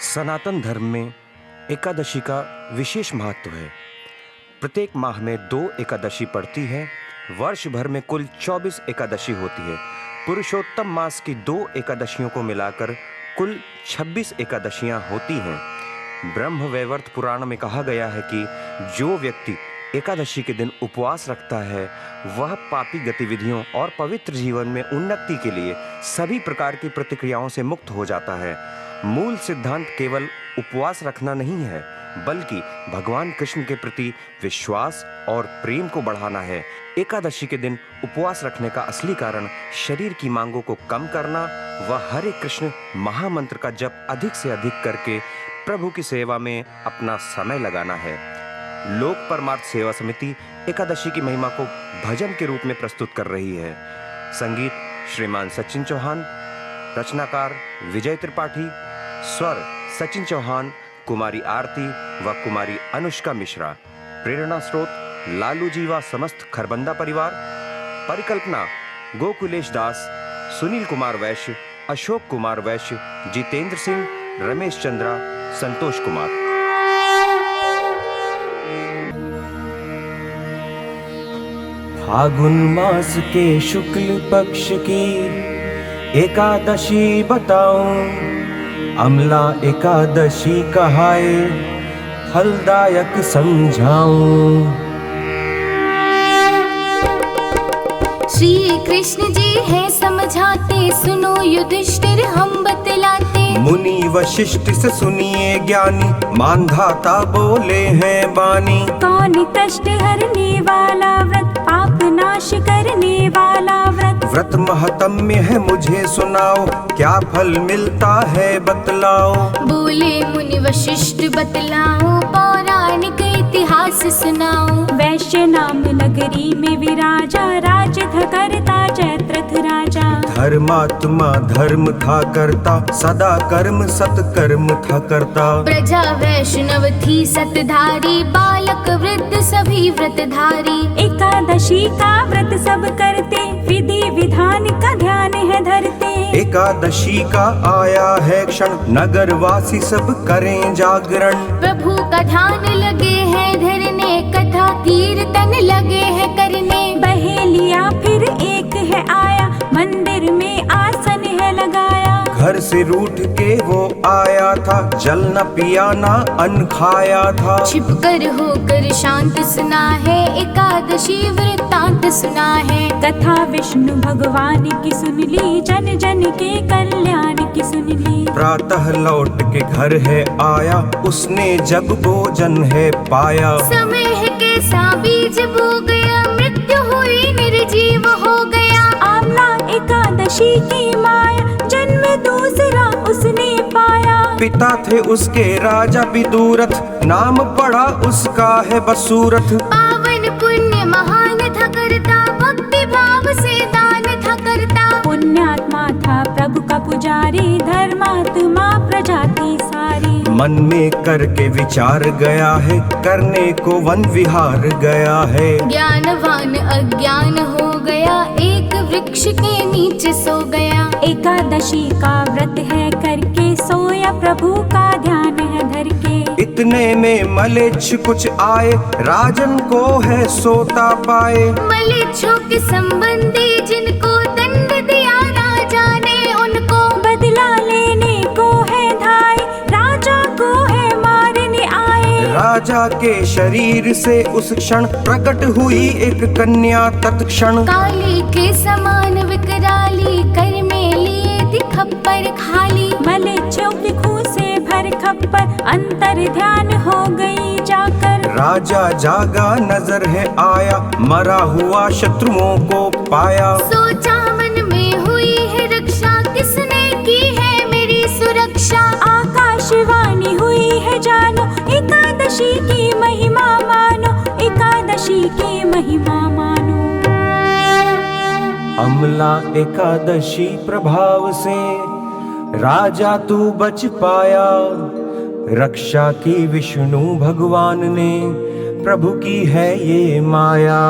सनातन धर्म में एकादशी का विशेष महत्व है। प्रत्येक माह में 2 एकादशी पड़ती है। वर्ष भर में कुल 24 एकादशी होती है। पुरुषोत्तम मास की 2 एकादशियों को मिलाकर कुल 26 एकादशियां होती हैं। ब्रह्मवैवर्त पुराण में कहा गया है कि जो व्यक्ति एकादशी के दिन उपवास रखता है वह पापी गतिविधियों और पवित्र जीवन में उन्नति के लिए सभी प्रकार की प्रतिक्रियाओं से मुक्त हो जाता है। मूल सिद्धांत केवल उपवास रखना नहीं है, बल्कि भगवान कृष्ण के प्रति विश्वास और प्रेम को बढ़ाना है। एकादशी के दिन उपवास रखने का असली कारण शरीर की मांगों को कम करना व हरे कृष्ण महामंत्र का जप अधिक से अधिक करके प्रभु की सेवा में अपना समय लगाना है। लोक परमार्थ सेवा समिति एकादशी की महिमा को भजन के रूप में प्रस्तुत कर रही है। संगीत श्रीमान सचिन चौहान, रचनाकार विजय त्रिपाठी, स्वर सचिन चौहान, कुमारी आरती व कुमारी अनुष्का मिश्रा। प्रेरणा स्रोत लालू जी व समस्त खरबंदा परिवार। परिकल्पना गोकुलेश दास, सुनील कुमार वैश्य, अशोक कुमार वैश्य, जितेंद्र सिंह, रमेश चंद्रा, संतोष कुमार। फागुन मास के शुक्ल पक्ष की एकादशी बताऊं, अमला एकादशी कहाए फलदायक समझाऊं। श्री कृष्ण जी है समझाते, सुनो युधिष्ठिर हम बतलाते। मुनि वशिष्ठ से सुनिए ज्ञानी, मानधाता बोले हैं बानी। कौन कष्ट हरने वाला व्रत, पाप नाश करने वाला व्रत। व्रत महत्म्य है मुझे सुनाओ, क्या फल मिलता है बतलाओ। बोले मुनि वशिष्ठ बतलाओ, पौराणिक इतिहास सुनाओ। वैश्य नाम नगरी में विराजा, राज था करता जयद्रथ राजा। धर्मात्मा धर्म था करता, सदा कर्म सत्कर्म था करता। प्रजा वैष्णव थी सतधारी, बालक वृद्ध सभी व्रतधारी। एकादशी का व्रत सब करते, विधि विधान का ध्यान है धरते। एकादशी का आया है क्षण, नगर वासी सब करें जागरण। प्रभु का ध्यान लगे हैं धरने, कथा कीर्तन लगे हैं करने। बहेलिया फिर एक है आया, मंदिर में आसन है लगाया। घर से रूठ के वो आया था, जल न पिया न अन्न खाया था। छिपकर होकर शांत सुना है, एकादशी वृत्तांत सुना है। कथा विष्णु भगवान की सुन ली, जन जन के कल्याण की सुन ली। प्रातः लौट के घर है आया, उसने जब भोजन है पाया। समय है कैसा बीज बो गया, मृत्यु हुई निर्जीव हो गया। आमला एकादशी की माया, जन्म दूसरा उसने पाया। पिता थे उसके राजा विदुरथ, नाम पड़ा उसका है बसूरथ। पावन पुण्य महान था करता, भक्ति भाव से दान था करता। पुण्यात्मा था प्रभु का पुजारी, धर्मात्मा प्रजा की सारी। मन में करके विचार गया है, करने को वन विहार गया है। ज्ञानवान अज्ञान हो गया, एक वृक्ष के नीचे सो गया। एकादशी का व्रत है करके, सोया प्रभु का ध्यान है धर के। इतने में मलेच्छ कुछ आए, राजन को है सोता पाए। मलेच्छों के संबंधी जिनको दंड दिया राजा ने, उनको बदला लेने को है धाय, राजा को है मारने आए। राजा के शरीर से उस क्षण प्रकट हुई एक कन्या तत्क्षण। काली के समान विकराली, कर में लिए थी खप्पर खाली। मलेच्छों के खून से भर खप्पर, अंतर ध्यान हो गई जाकर। राजा जागा नजर है आया, मरा हुआ शत्रुओं को पाया। सोचा मन में हुई है रक्षा, किसने की है मेरी सुरक्षा। आकाशवाणी हुई है जानो, एकादशी की महिमा मानो। एकादशी की महिमा मानो। अमला एकादशी प्रभाव से राजा तू बच पाया। रक्षा की विष्णु भगवान ने, प्रभु की है ये माया।